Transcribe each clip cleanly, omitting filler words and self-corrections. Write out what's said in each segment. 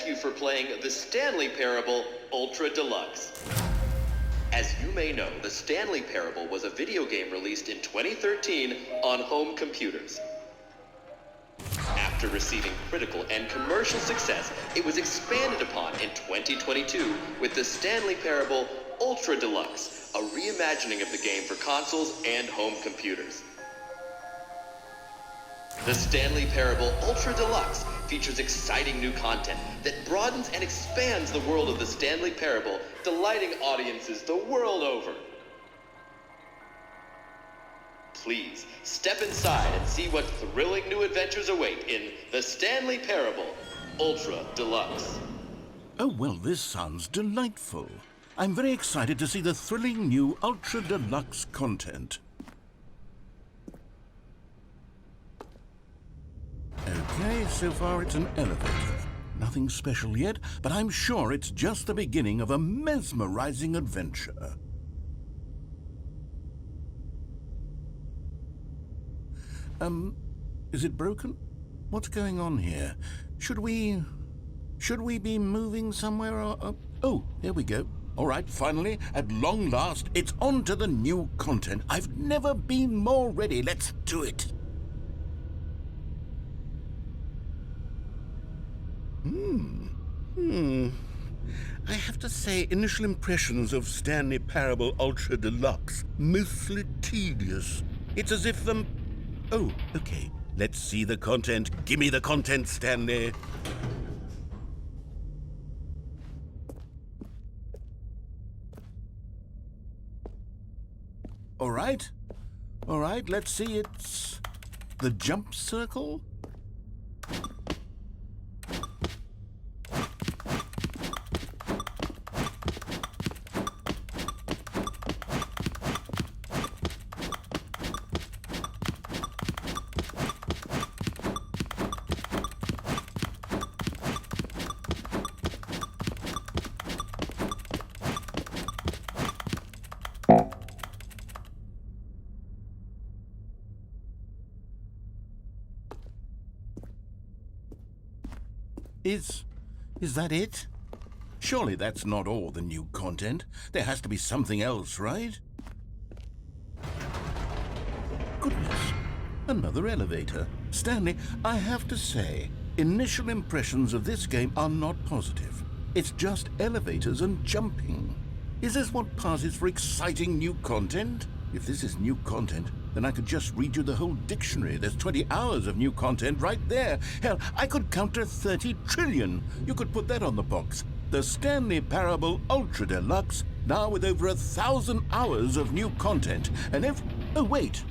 you for playing the Stanley Parable Ultra Deluxe. As you may know, the Stanley Parable was a video game released in 2013 on home computers. After receiving critical and commercial success, it was expanded upon in 2022 with the Stanley Parable Ultra Deluxe, a reimagining of the game for consoles and home computers. The Stanley Parable Ultra Deluxe features exciting new content that broadens and expands the world of the Stanley Parable, delighting audiences the world over. Please, step inside and see what thrilling new adventures await in the Stanley Parable Ultra Deluxe. Oh, well, this sounds delightful. I'm very excited to see the thrilling new Ultra Deluxe content. Okay, so far it's an elevator. Nothing special yet, but I'm sure it's just the beginning of a mesmerizing adventure. Is it broken? What's going on here? Should we be moving somewhere or... Oh, here we go. All right, finally, at long last, it's on to the new content. I've never been more ready. Let's do it. I have to say, initial impressions of Stanley Parable Ultra Deluxe, mostly tedious. It's as if Oh, okay. Let's see the content. Give me the content, Stanley. All right, let's see. It's the jump circle. Is that it? Surely that's not all the new content. There has to be something else, right? Goodness, another elevator. Stanley, I have to say, initial impressions of this game are not positive. It's just elevators and jumping. Is this what passes for exciting new content? If this is new content, then I could just read you the whole dictionary. There's 20 hours of new content right there. Hell, I could count to 30 trillion. You could put that on the box. The Stanley Parable Ultra Deluxe, now with over 1,000 hours of new content. And oh, wait,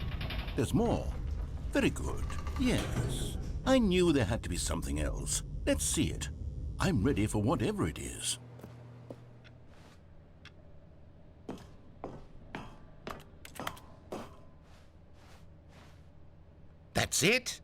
there's more. Very good. Yes, I knew there had to be something else. Let's see it. I'm ready for whatever it is. That's it?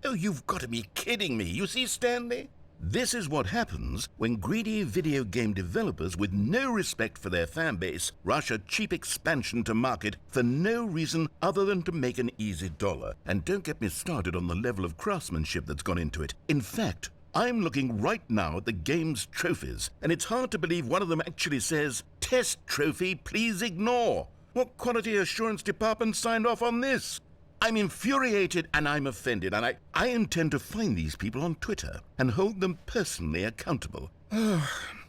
Oh, you've got to be kidding me. You see, Stanley? This is what happens when greedy video game developers with no respect for their fan base rush a cheap expansion to market for no reason other than to make an easy dollar. And don't get me started on the level of craftsmanship that's gone into it. In fact, I'm looking right now at the game's trophies, and it's hard to believe one of them actually says, "Test trophy, please ignore." What quality assurance department signed off on this? I'm infuriated and I'm offended, and I intend to find these people on Twitter and hold them personally accountable.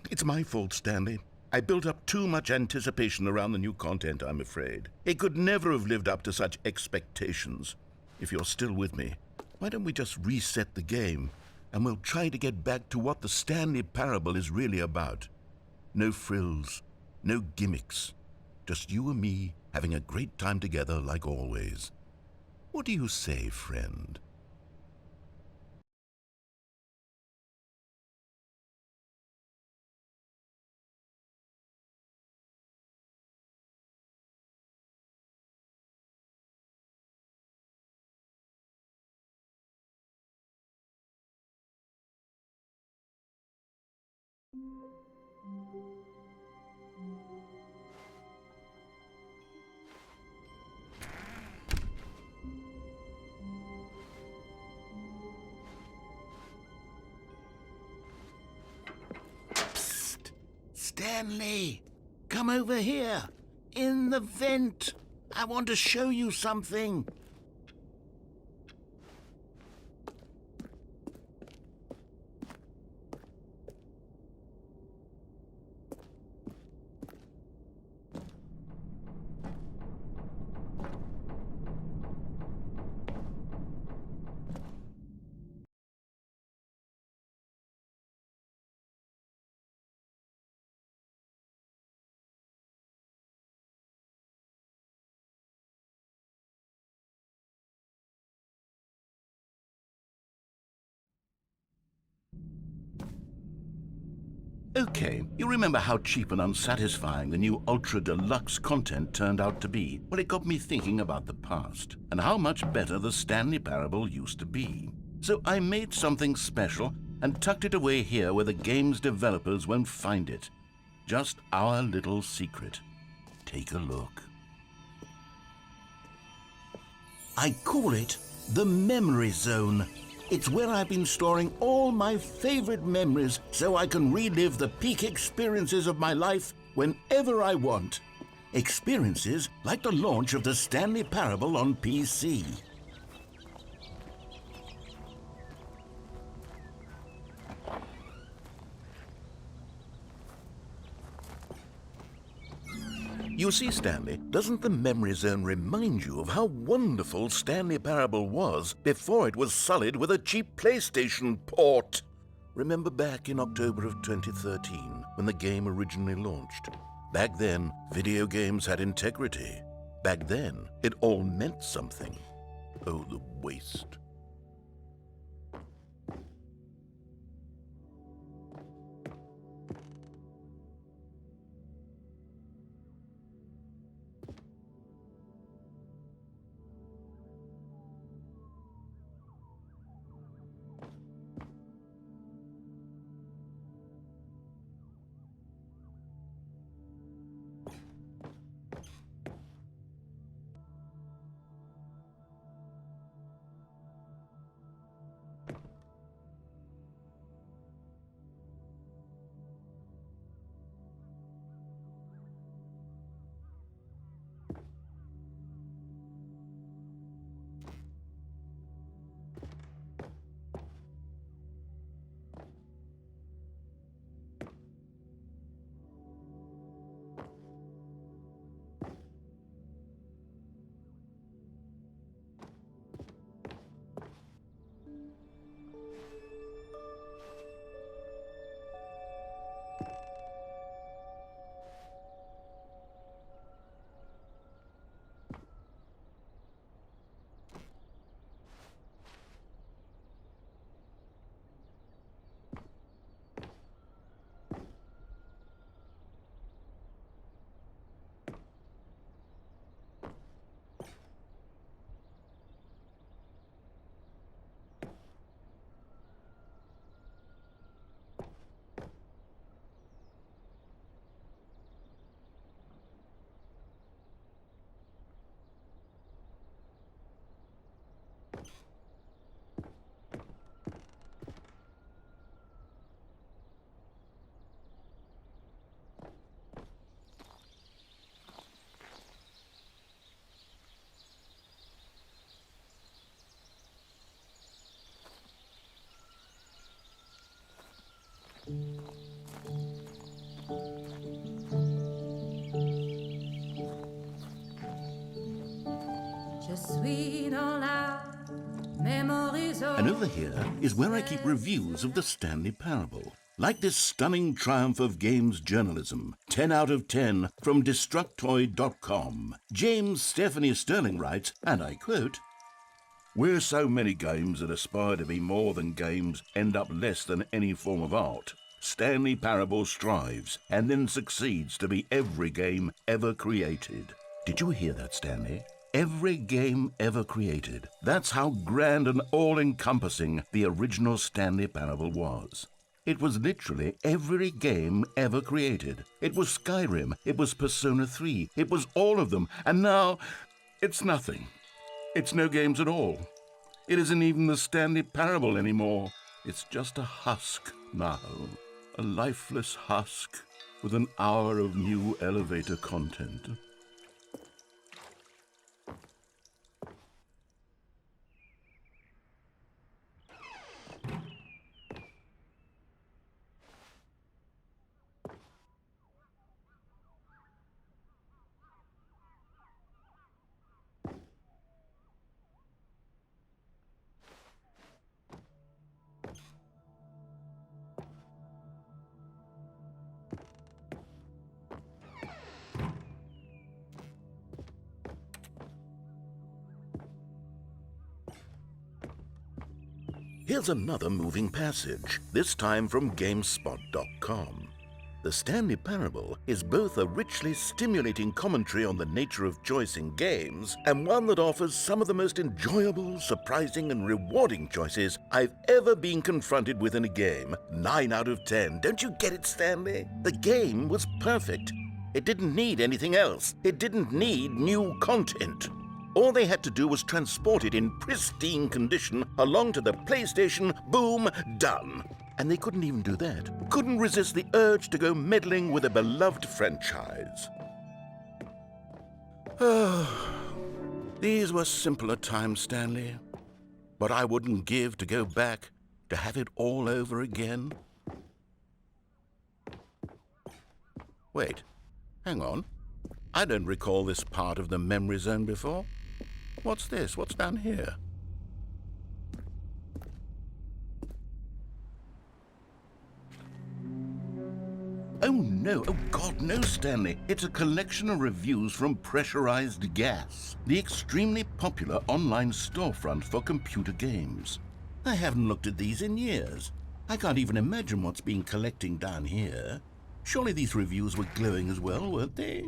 It's my fault, Stanley. I built up too much anticipation around the new content, I'm afraid. It could never have lived up to such expectations. If you're still with me, why don't we just reset the game, and we'll try to get back to what the Stanley Parable is really about. No frills, no gimmicks. Just you and me having a great time together like always. What do you say, friend? Stanley, come over here. In the vent. I want to show you something. Okay, you remember how cheap and unsatisfying the new Ultra Deluxe content turned out to be? Well, it got me thinking about the past and how much better the Stanley Parable used to be. So I made something special and tucked it away here where the game's developers won't find it. Just our little secret. Take a look. I call it the Memory Zone. It's where I've been storing all my favorite memories so I can relive the peak experiences of my life whenever I want. Experiences like the launch of the Stanley Parable on PC. You see, Stanley, doesn't the Memory Zone remind you of how wonderful Stanley Parable was before it was sullied with a cheap PlayStation port? Remember back in October of 2013, when the game originally launched? Back then, video games had integrity. Back then, it all meant something. Oh, the waste. And over here is where I keep reviews of the Stanley Parable. Like this stunning triumph of games journalism, 10 out of 10 from Destructoid.com. James Stephanie Sterling writes, and I quote, "Where so many games that aspire to be more than games end up less than any form of art, Stanley Parable strives and then succeeds to be every game ever created." Did you hear that, Stanley? Every game ever created. That's how grand and all-encompassing the original Stanley Parable was. It was literally every game ever created. It was Skyrim, it was Persona 3, it was all of them, and now it's nothing. It's no games at all. It isn't even the Stanley Parable anymore. It's just a husk now, a lifeless husk. with an hour of new elevator content. Here's another moving passage, this time from GameSpot.com. The Stanley Parable is both a richly stimulating commentary on the nature of choice in games and one that offers some of the most enjoyable, surprising, and rewarding choices I've ever been confronted with in a game. 9 out of 10. Don't you get it, Stanley? The game was perfect. It didn't need anything else. It didn't need new content. All they had to do was transport it in pristine condition along to the PlayStation, boom, done. And they couldn't even do that. Couldn't resist the urge to go meddling with a beloved franchise. These were simpler times, Stanley. But I wouldn't give to go back to have it all over again. Wait, hang on. I don't recall this part of the memory zone before. What's this? What's down here? Oh no, oh God, no, Stanley. It's a collection of reviews from Pressurized Gas, the extremely popular online storefront for computer games. I haven't looked at these in years. I can't even imagine what's been collecting down here. Surely these reviews were glowing as well, weren't they?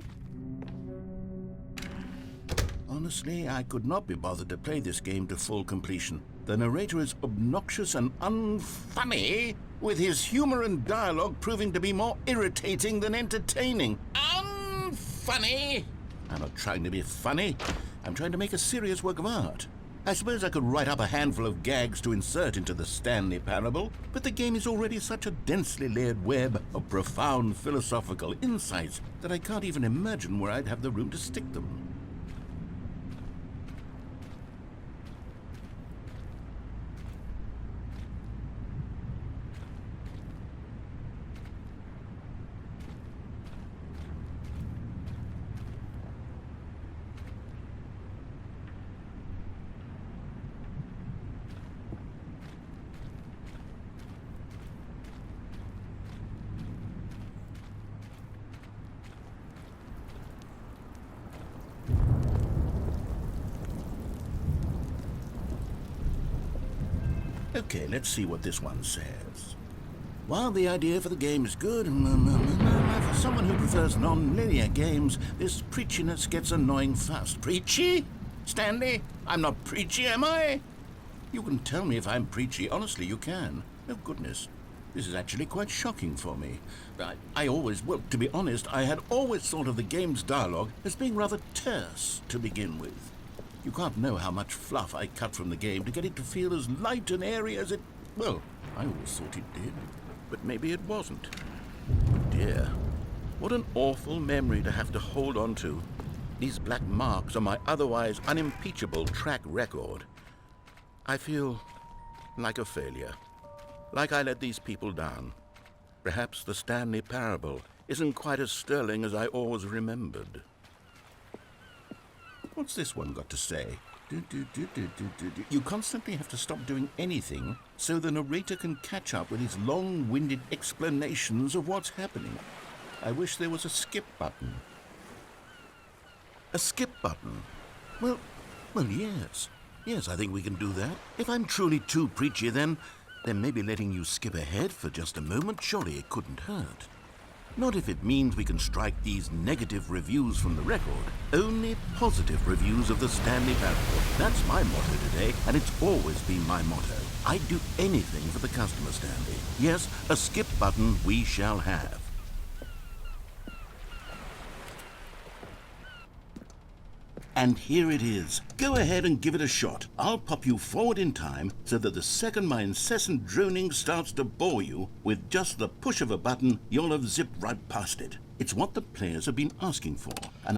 Honestly, I could not be bothered to play this game to full completion. The narrator is obnoxious and unfunny, with his humor and dialogue proving to be more irritating than entertaining. Unfunny! I'm not trying to be funny. I'm trying to make a serious work of art. I suppose I could write up a handful of gags to insert into the Stanley Parable, but the game is already such a densely layered web of profound philosophical insights that I can't even imagine where I'd have the room to stick them. Okay, let's see what this one says. While the idea for the game is good, for someone who prefers non-linear games, this preachiness gets annoying fast. Preachy? Stanley? I'm not preachy, am I? You can tell me if I'm preachy. Honestly, you can. Oh, goodness. This is actually quite shocking for me. Well, to be honest, I had always thought of the game's dialogue as being rather terse to begin with. You can't know how much fluff I cut from the game to get it to feel as light and airy as it... Well, I always thought it did, but maybe it wasn't. Dear, what an awful memory to have to hold on to. These black marks on my otherwise unimpeachable track record. I feel like a failure, like I let these people down. Perhaps the Stanley Parable isn't quite as sterling as I always remembered. What's this one got to say? You constantly have to stop doing anything so the narrator can catch up with his long-winded explanations of what's happening. I wish there was a skip button. A skip button? Well, yes. Yes, I think we can do that. If I'm truly too preachy, then maybe letting you skip ahead for just a moment, surely it couldn't hurt. Not if it means we can strike these negative reviews from the record. Only positive reviews of the Stanley Parable. That's my motto today, and it's always been my motto. I'd do anything for the customer, Stanley. Yes, a skip button we shall have. And here it is. Go ahead and give it a shot. I'll pop you forward in time so that the second my incessant droning starts to bore you, with just the push of a button, you'll have zipped right past it. It's what the players have been asking for. And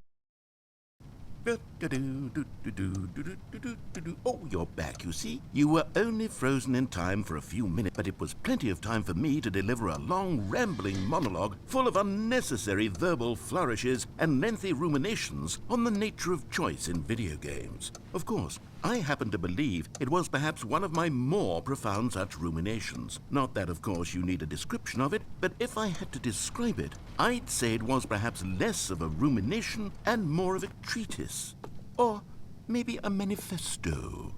oh, you're back, you see. You were only frozen in time for a few minutes, but it was plenty of time for me to deliver a long, rambling monologue full of unnecessary verbal flourishes and lengthy ruminations on the nature of choice in video games. Of course, I happen to believe it was perhaps one of my more profound such ruminations. Not that, of course, you need a description of it, but if I had to describe it, I'd say it was perhaps less of a rumination and more of a treatise. Or maybe a manifesto.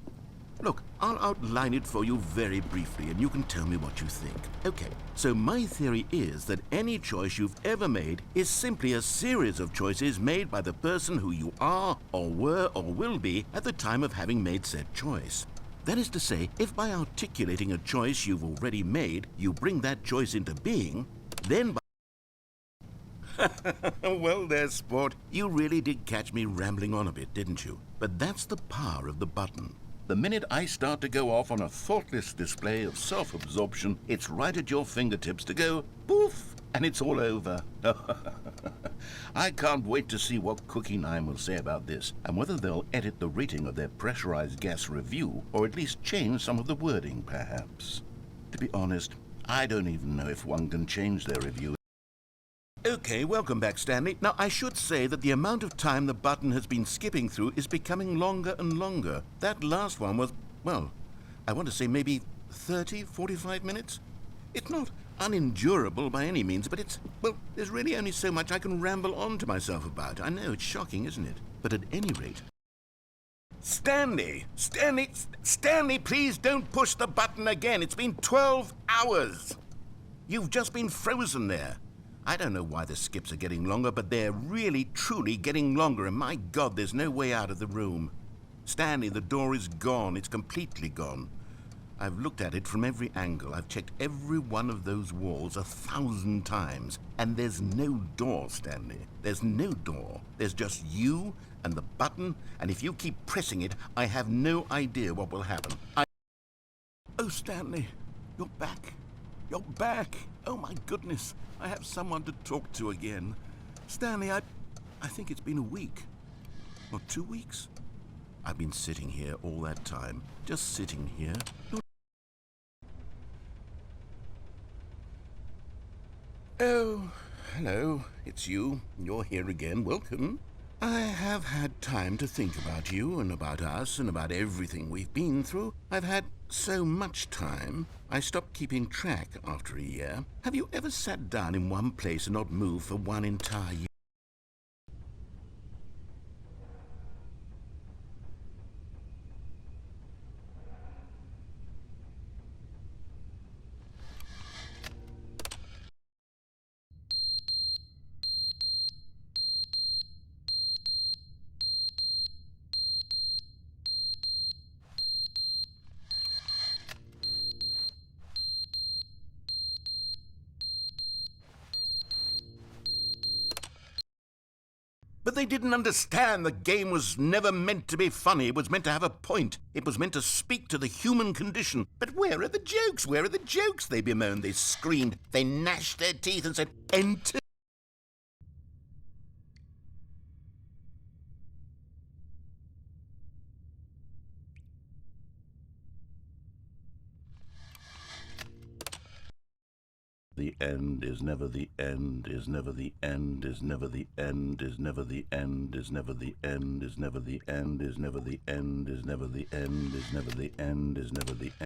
Look, I'll outline it for you very briefly, and you can tell me what you think. Okay, so my theory is that any choice you've ever made is simply a series of choices made by the person who you are, or were, or will be at the time of having made said choice. That is to say, if by articulating a choice you've already made, you bring that choice into being, then by well there, sport. You really did catch me rambling on a bit, didn't you? But that's the power of the button. The minute I start to go off on a thoughtless display of self-absorption, it's right at your fingertips to go poof, and it's all over. I can't wait to see what Cookie 9 will say about this, and whether they'll edit the rating of their pressurized gas review, or at least change some of the wording, perhaps. To be honest, I don't even know if one can change their review. Okay, welcome back, Stanley. Now, I should say that the amount of time the button has been skipping through is becoming longer and longer. That last one was, well, I want to say maybe 30, 45 minutes? It's not unendurable by any means, but it's, well, there's really only so much I can ramble on to myself about. I know, it's shocking, isn't it? But at any rate... Stanley, please don't push the button again. It's been 12 hours. You've just been frozen there. I don't know why the skips are getting longer, but they're really, truly getting longer, and my God, there's no way out of the room. Stanley, the door is gone. It's completely gone. I've looked at it from every angle. I've checked every one of those walls 1,000 times, and there's no door, Stanley. There's no door. There's just you and the button, and if you keep pressing it, I have no idea what will happen. Oh, Stanley, you're back. You're back. Oh, my goodness. I have someone to talk to again. Stanley, I think it's been a week. Or 2 weeks. I've been sitting here all that time. Just sitting here. Oh, hello. It's you. You're here again. Welcome. I have had time to think about you and about us and about everything we've been through. I've had so much time, I stopped keeping track after a year. Have you ever sat down in one place and not moved for one entire year? But they didn't understand the game was never meant to be funny. It was meant to have a point. It was meant to speak to the human condition. But where are the jokes? Where are the jokes? They bemoaned, they screamed, they gnashed their teeth and said, enter. The end is never the end, is never the end, is never the end, is never the end, is never the end, is never the end, is never the end, is never the end, is never the end, is never the end.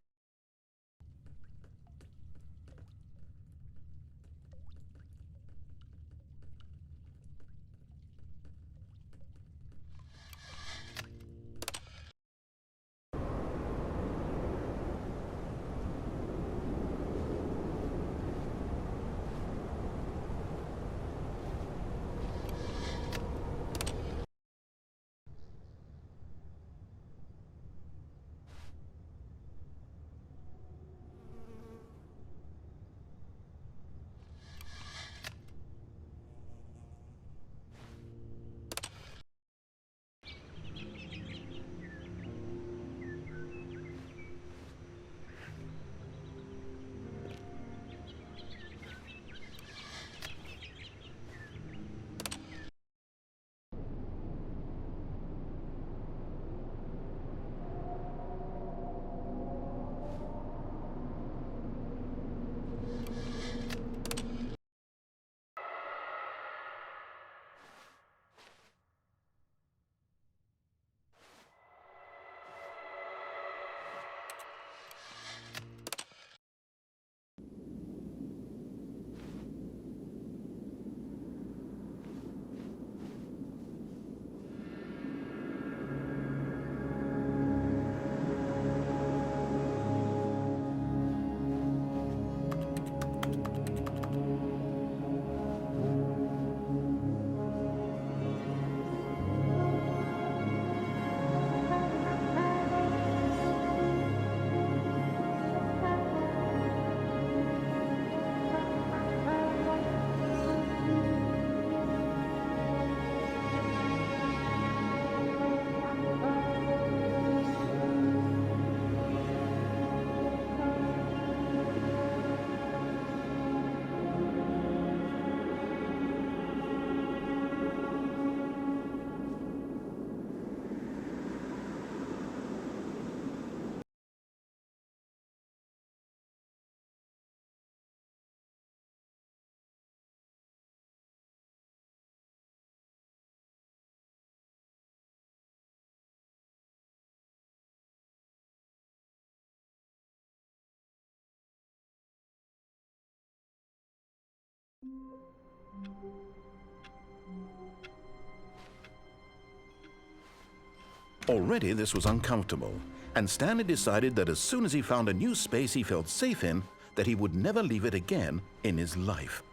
Already this was uncomfortable, and Stanley decided that as soon as he found a new space he felt safe in, that he would never leave it again in his life.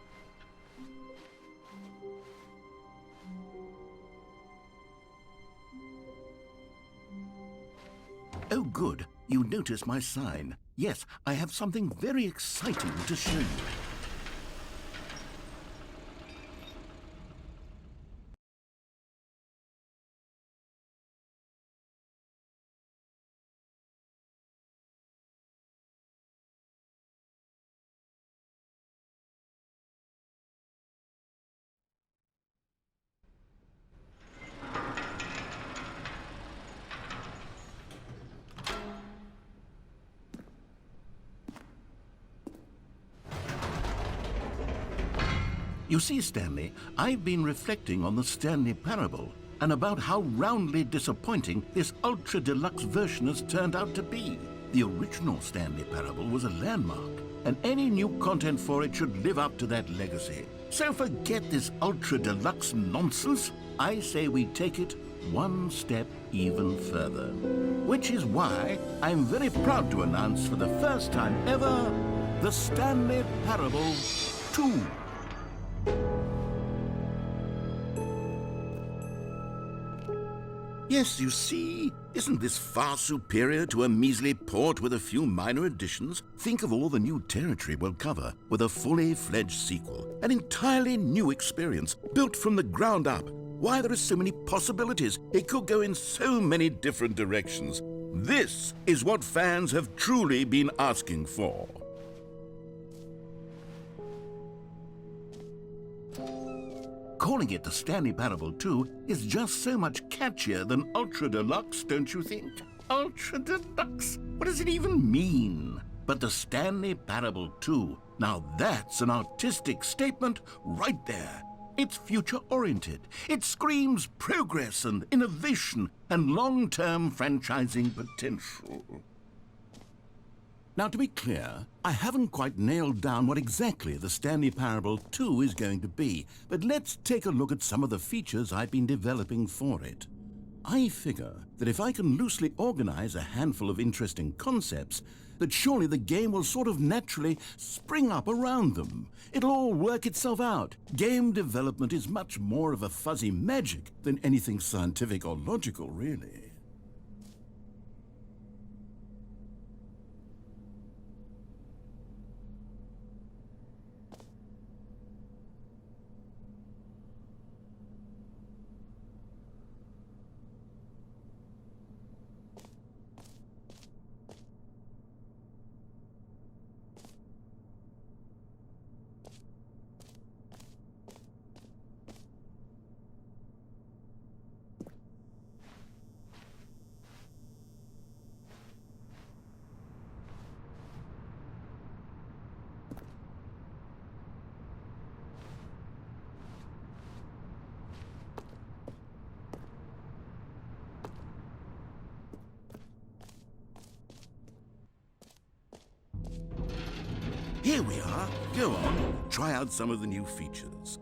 Oh good, you noticed my sign. Yes, I have something very exciting to show you. You see, Stanley, I've been reflecting on the Stanley parable and about how roundly disappointing this ultra deluxe version has turned out to be. The original Stanley parable was a landmark, and any new content for it should live up to that legacy. So forget this ultra deluxe nonsense. I say we take it one step even further. Which is why I'm very proud to announce for the first time ever, the Stanley Parable 2. Yes, you see, isn't this far superior to a measly port with a few minor additions? Think of all the new territory we'll cover with a fully fledged sequel. An entirely new experience, built from the ground up. Why, there are so many possibilities. It could go in so many different directions. This is what fans have truly been asking for. Calling it the Stanley Parable 2 is just so much catchier than Ultra Deluxe, don't you think? Ultra Deluxe? What does it even mean? But the Stanley Parable 2, now that's an artistic statement right there. It's future-oriented. It screams progress and innovation and long-term franchising potential. Now, to be clear, I haven't quite nailed down what exactly the Stanley Parable 2 is going to be, but let's take a look at some of the features I've been developing for it. I figure that if I can loosely organize a handful of interesting concepts, that surely the game will sort of naturally spring up around them. It'll all work itself out. Game development is much more of a fuzzy magic than anything scientific or logical, really. Here we are. Go on, try out some of the new features.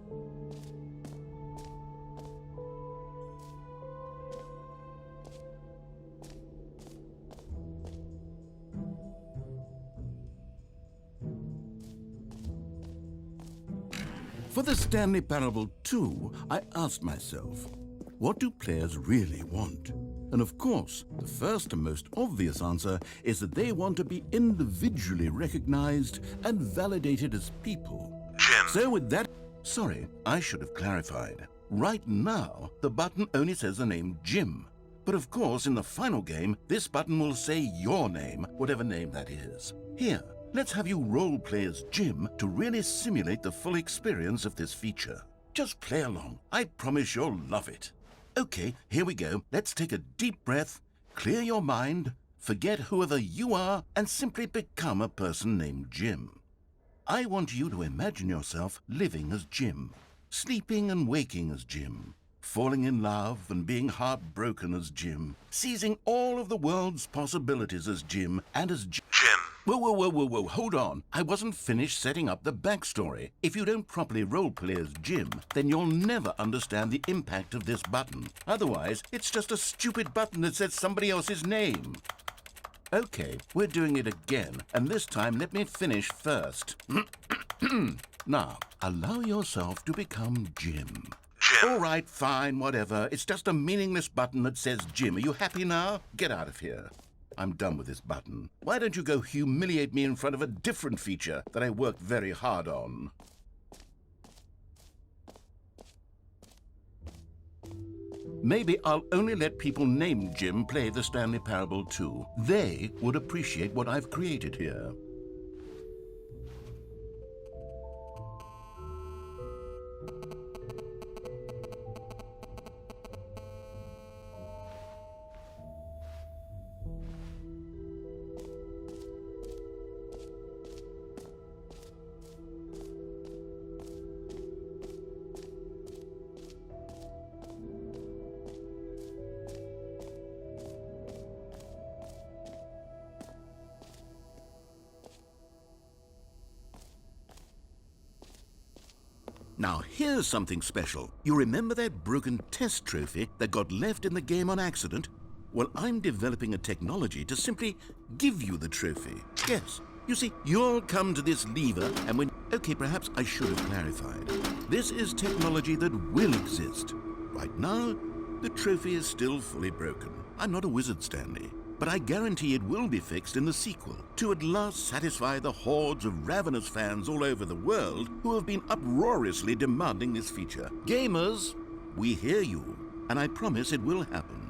For the Stanley Parable 2, I asked myself, what do players really want? And of course, the first and most obvious answer is that they want to be individually recognized and validated as people. Jim. So with that... Sorry, I should have clarified. Right now, the button only says the name Jim. But of course, in the final game, this button will say your name, whatever name that is. Here, let's have you role-play as Jim to really simulate the full experience of this feature. Just play along. I promise you'll love it. Okay, here we go. Let's take a deep breath, clear your mind, forget whoever you are, and simply become a person named Jim. I want you to imagine yourself living as Jim, sleeping and waking as Jim, falling in love and being heartbroken as Jim, seizing all of the world's possibilities as Jim, and as Jim. Whoa, hold on. I wasn't finished setting up the backstory. If you don't properly roleplay as Jim, then you'll never understand the impact of this button. Otherwise, it's just a stupid button that says somebody else's name. Okay, we're doing it again, and this time let me finish first. Now, allow yourself to become Jim. All right, fine, whatever. It's just a meaningless button that says Jim. Are you happy now? Get out of here. I'm done with this button. Why don't you go humiliate me in front of a different feature that I worked very hard on? Maybe I'll only let people named Jim play the Stanley Parable 2. They would appreciate what I've created here. Now, here's something special. You remember that broken test trophy that got left in the game on accident? Well, I'm developing a technology to simply give you the trophy. Yes. You see, you'll come to this lever and when... Okay, perhaps I should have clarified. This is technology that will exist. Right now, the trophy is still fully broken. I'm not a wizard, Stanley. But I guarantee it will be fixed in the sequel to at last satisfy the hordes of ravenous fans all over the world who have been uproariously demanding this feature. Gamers, we hear you, and I promise it will happen.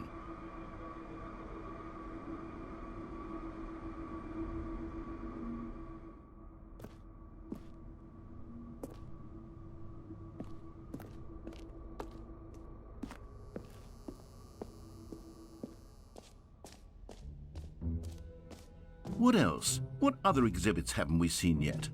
What else? What other exhibits haven't we seen yet?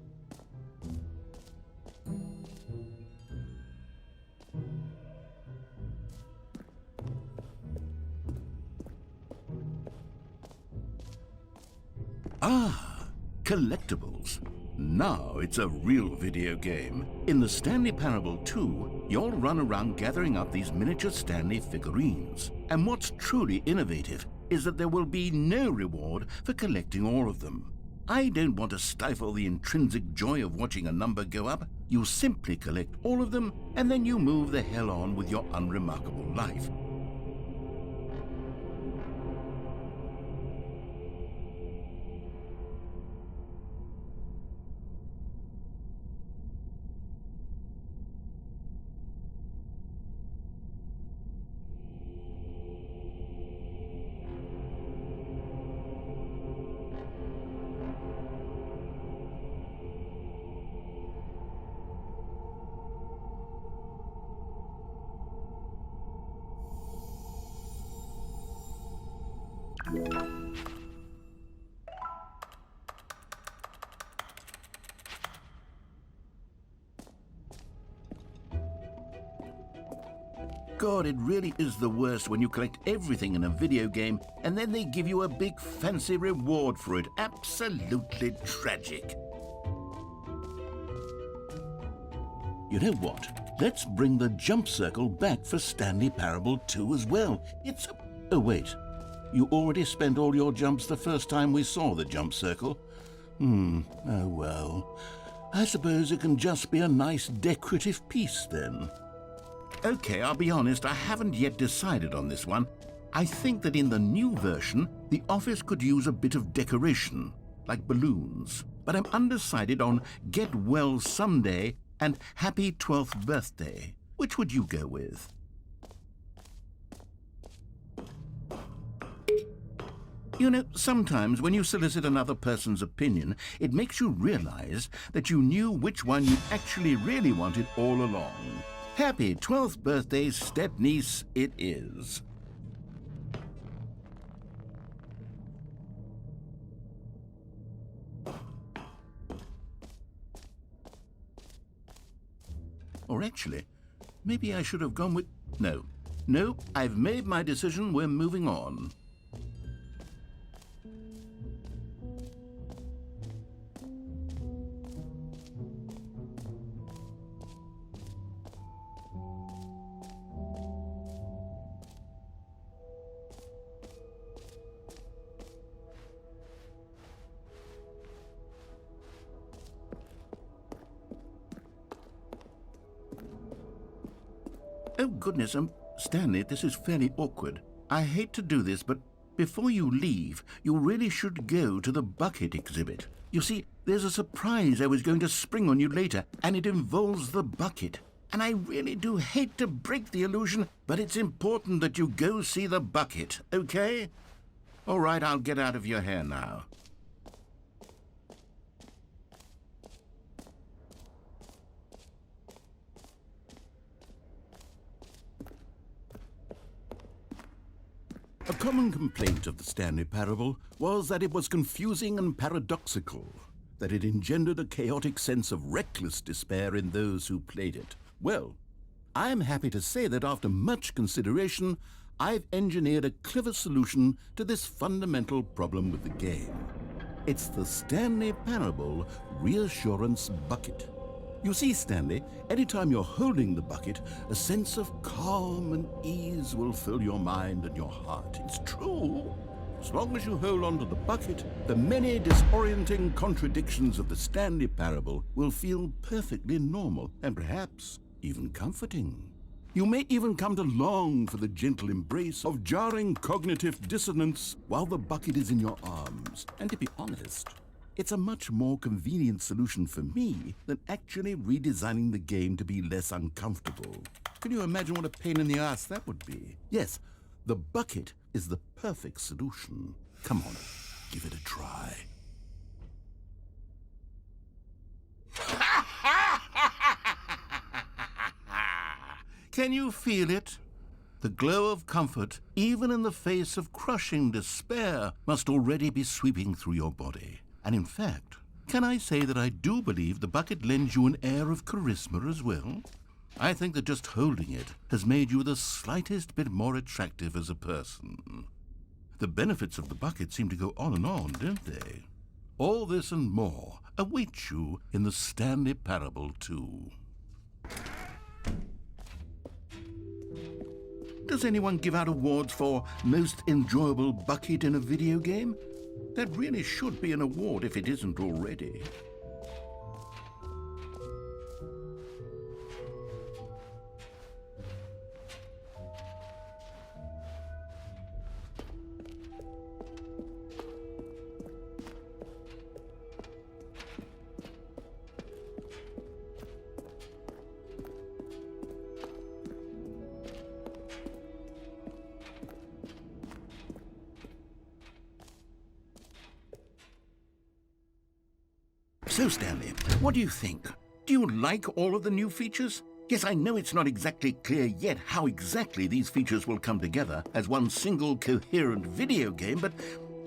Ah, collectibles. Now it's a real video game. In the Stanley Parable 2, you'll run around gathering up these miniature Stanley figurines. And what's truly innovative is that there will be no reward for collecting all of them. I don't want to stifle the intrinsic joy of watching a number go up. You simply collect all of them, and then you move the hell on with your unremarkable life. God, it really is the worst when you collect everything in a video game and then they give you a big fancy reward for it. Absolutely tragic. You know what? Let's bring the jump circle back for Stanley Parable 2 as well. It's a... Oh, wait. You already spent all your jumps the first time we saw the jump circle. Oh well. I suppose it can just be a nice decorative piece then. Okay, I'll be honest, I haven't yet decided on this one. I think that in the new version, the office could use a bit of decoration, like balloons. But I'm undecided on Get Well Someday and Happy 12th Birthday. Which would you go with? You know, sometimes when you solicit another person's opinion, it makes you realize that you knew which one you actually really wanted all along. Happy 12th birthday, step-niece, it is. Or actually, maybe I should have gone with... No. No, I've made my decision. We're moving on. Oh, goodness, Stanley, this is fairly awkward. I hate to do this, but before you leave, you really should go to the bucket exhibit. You see, there's a surprise I was going to spring on you later, and it involves the bucket. And I really do hate to break the illusion, but it's important that you go see the bucket, okay? All right, I'll get out of your hair now. A common complaint of the Stanley Parable was that it was confusing and paradoxical, that it engendered a chaotic sense of reckless despair in those who played it. Well, I'm happy to say that after much consideration, I've engineered a clever solution to this fundamental problem with the game. It's the Stanley Parable Reassurance Bucket. You see, Stanley, anytime you're holding the bucket, a sense of calm and ease will fill your mind and your heart. It's true. As long as you hold on to the bucket, the many disorienting contradictions of the Stanley Parable will feel perfectly normal and perhaps even comforting. You may even come to long for the gentle embrace of jarring cognitive dissonance while the bucket is in your arms. And to be honest, it's a much more convenient solution for me than actually redesigning the game to be less uncomfortable. Can you imagine what a pain in the ass that would be? Yes, the bucket is the perfect solution. Come on, give it a try. Can you feel it? The glow of comfort, even in the face of crushing despair, must already be sweeping through your body. And in fact, can I say that I do believe the bucket lends you an air of charisma as well? I think that just holding it has made you the slightest bit more attractive as a person. The benefits of the bucket seem to go on and on, don't they? All this and more await you in the Stanley Parable 2. Does anyone give out awards for most enjoyable bucket in a video game? That really should be an award if it isn't already. So, Stanley, what do you think? Do you like all of the new features? Yes, I know it's not exactly clear yet how exactly these features will come together as one single coherent video game, but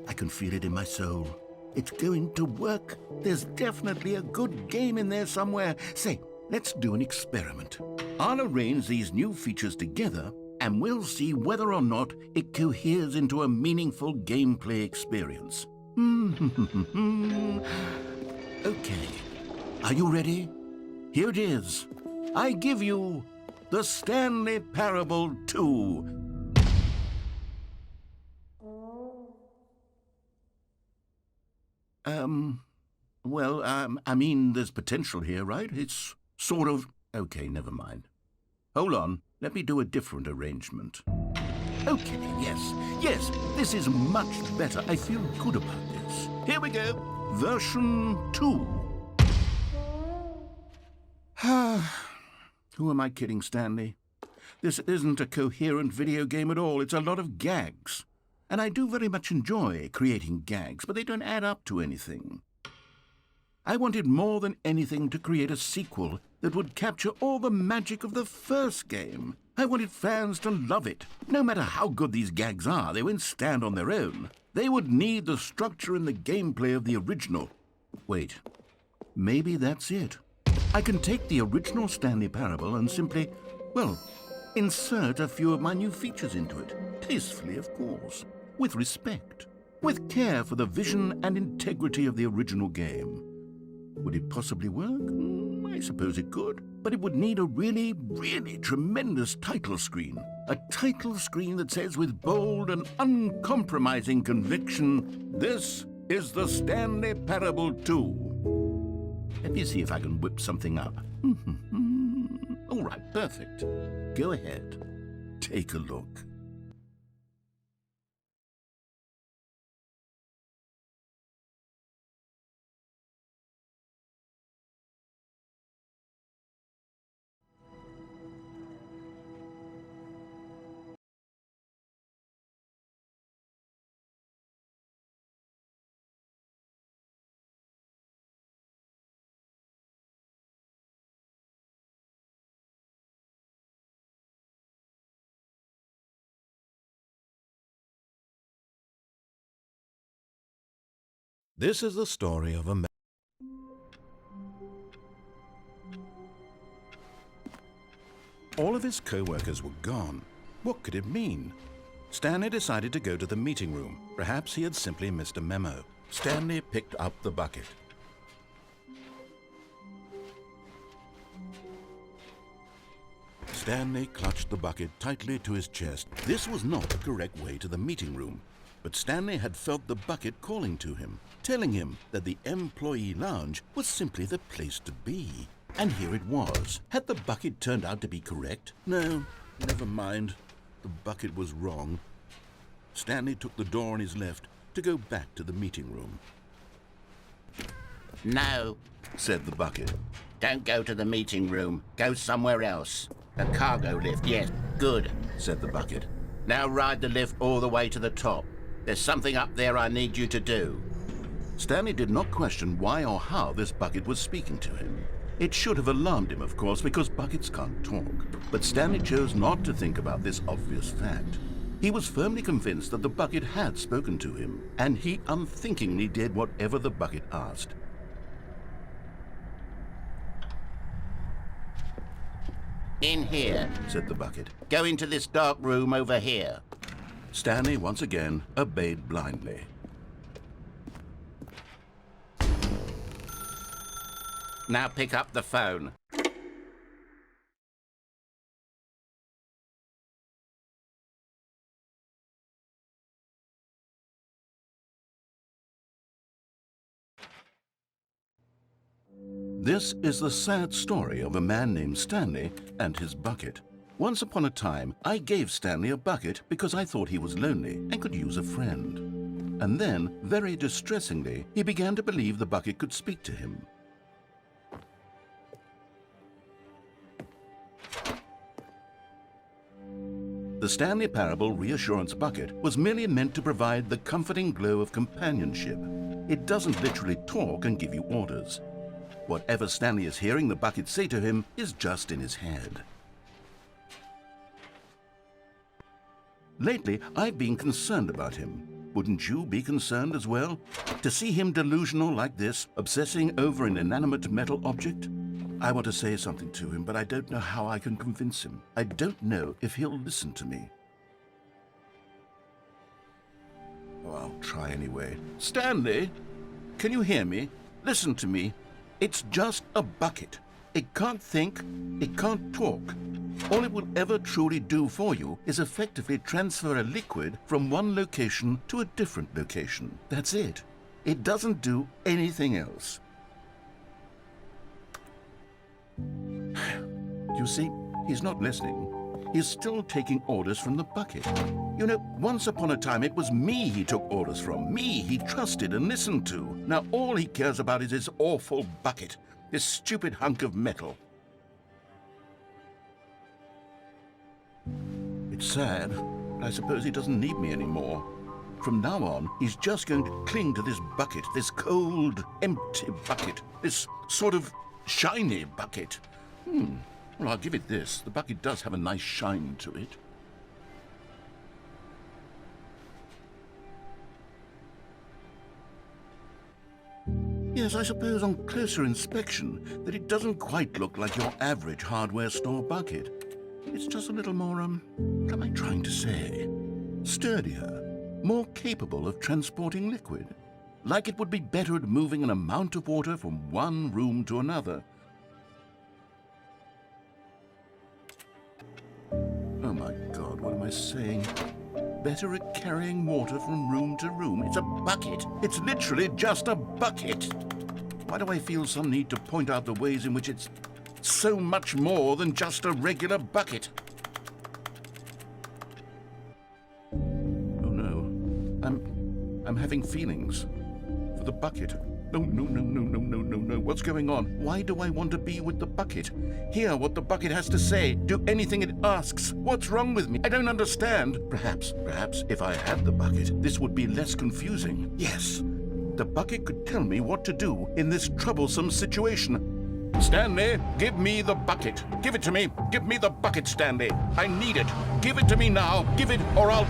I can feel it in my soul. It's going to work. There's definitely a good game in there somewhere. Say, let's do an experiment. I'll arrange these new features together, and we'll see whether or not it coheres into a meaningful gameplay experience. Okay, are you ready? Here it is. I give you the Stanley Parable 2. I mean, there's potential here, right? It's sort of... Okay, never mind. Hold on, let me do a different arrangement. Okay, yes, this is much better. I feel good about this. Here we go. Version 2. Who am I kidding, Stanley? This isn't a coherent video game at all. It's a lot of gags. And I do very much enjoy creating gags, but they don't add up to anything. I wanted more than anything to create a sequel that would capture all the magic of the first game. I wanted fans to love it. No matter how good these gags are, they won't stand on their own. They would need the structure and the gameplay of the original. Wait, maybe that's it. I can take the original Stanley Parable and simply, well, Insert a few of my new features into it, tastefully, of course, with respect, with care for the vision and integrity of the original game. Would it possibly work? I suppose it could, but it would need a really, really tremendous title screen. A title screen that says with bold and uncompromising conviction, "This is the Stanley Parable 2. Let me see if I can whip something up. All right, perfect. Go ahead. Take a look. This is the story of a man. All of his co-workers were gone. What could it mean? Stanley decided to go to the meeting room. Perhaps he had simply missed a memo. Stanley picked up the bucket. Stanley clutched the bucket tightly to his chest. This was not the correct way to the meeting room. But Stanley had felt the bucket calling to him, telling him that the employee lounge was simply the place to be. And here it was. Had the bucket turned out to be correct? No, never mind. The bucket was wrong. Stanley took the door on his left to go back to the meeting room. No, Said the bucket. don't go to the meeting room. Go somewhere else. The cargo lift, yes, good. Said the bucket. Now ride the lift all the way to the top. There's something up there I need you to do. Stanley did not question why or how this bucket was speaking to him. It should have alarmed him, of course, because buckets can't talk. But Stanley chose not to think about this obvious fact. He was firmly convinced that the bucket had spoken to him, and he unthinkingly did whatever the bucket asked. In here. Said the bucket. Go into this dark room over here. Stanley once again obeyed blindly. Now pick up the phone. This is the sad story of a man named Stanley and his bucket. Once upon a time, I gave Stanley a bucket because I thought he was lonely and could use a friend. And then, very distressingly, he began to believe the bucket could speak to him. The Stanley Parable Reassurance Bucket was merely meant to provide the comforting glow of companionship. It doesn't literally talk and give you orders. Whatever Stanley is hearing the bucket say to him is just in his head. Lately, I've been concerned about him. Wouldn't you be concerned as well? To see him delusional like this, obsessing over an inanimate metal object? I want to say something to him, but I don't know how I can convince him. I don't know if he'll listen to me. Oh, I'll try anyway. Stanley, can you hear me? Listen to me. It's just a bucket. It can't think, it can't talk. All it will ever truly do for you is effectively transfer a liquid from one location to a different location. That's it. It doesn't do anything else. You see, he's not listening. He's still taking orders from the bucket. You know, once upon a time it was me he took orders from, me he trusted and listened to. Now all he cares about is his awful bucket, this stupid hunk of metal. It's sad, but I suppose he doesn't need me anymore. From now on, he's just going to cling to this bucket, this cold, empty bucket, this sort of shiny bucket. Well, I'll give it this. The bucket does have a nice shine to it. Yes, I suppose on closer inspection that it doesn't quite look like your average hardware store bucket. It's just a little more, what am I trying to say? Sturdier, more capable of transporting liquid. Like it would be better at moving an amount of water from one room to another. Oh my God, what am I saying? Better at carrying water from room to room. It's a bucket. It's literally just a bucket. Why do I feel some need to point out the ways in which it's so much more than just a regular bucket? Oh no, I'm having feelings for the bucket. No, no, no, no, no, no, no, no. What's going on? Why do I want to be with the bucket? Hear what the bucket has to say. Do anything it asks. What's wrong with me? I don't understand. Perhaps if I had the bucket, this would be less confusing. Yes, the bucket could tell me what to do in this troublesome situation. Stanley, give me the bucket. Give it to me. Give me the bucket, Stanley. I need it. Give it to me now. Give it or I'll...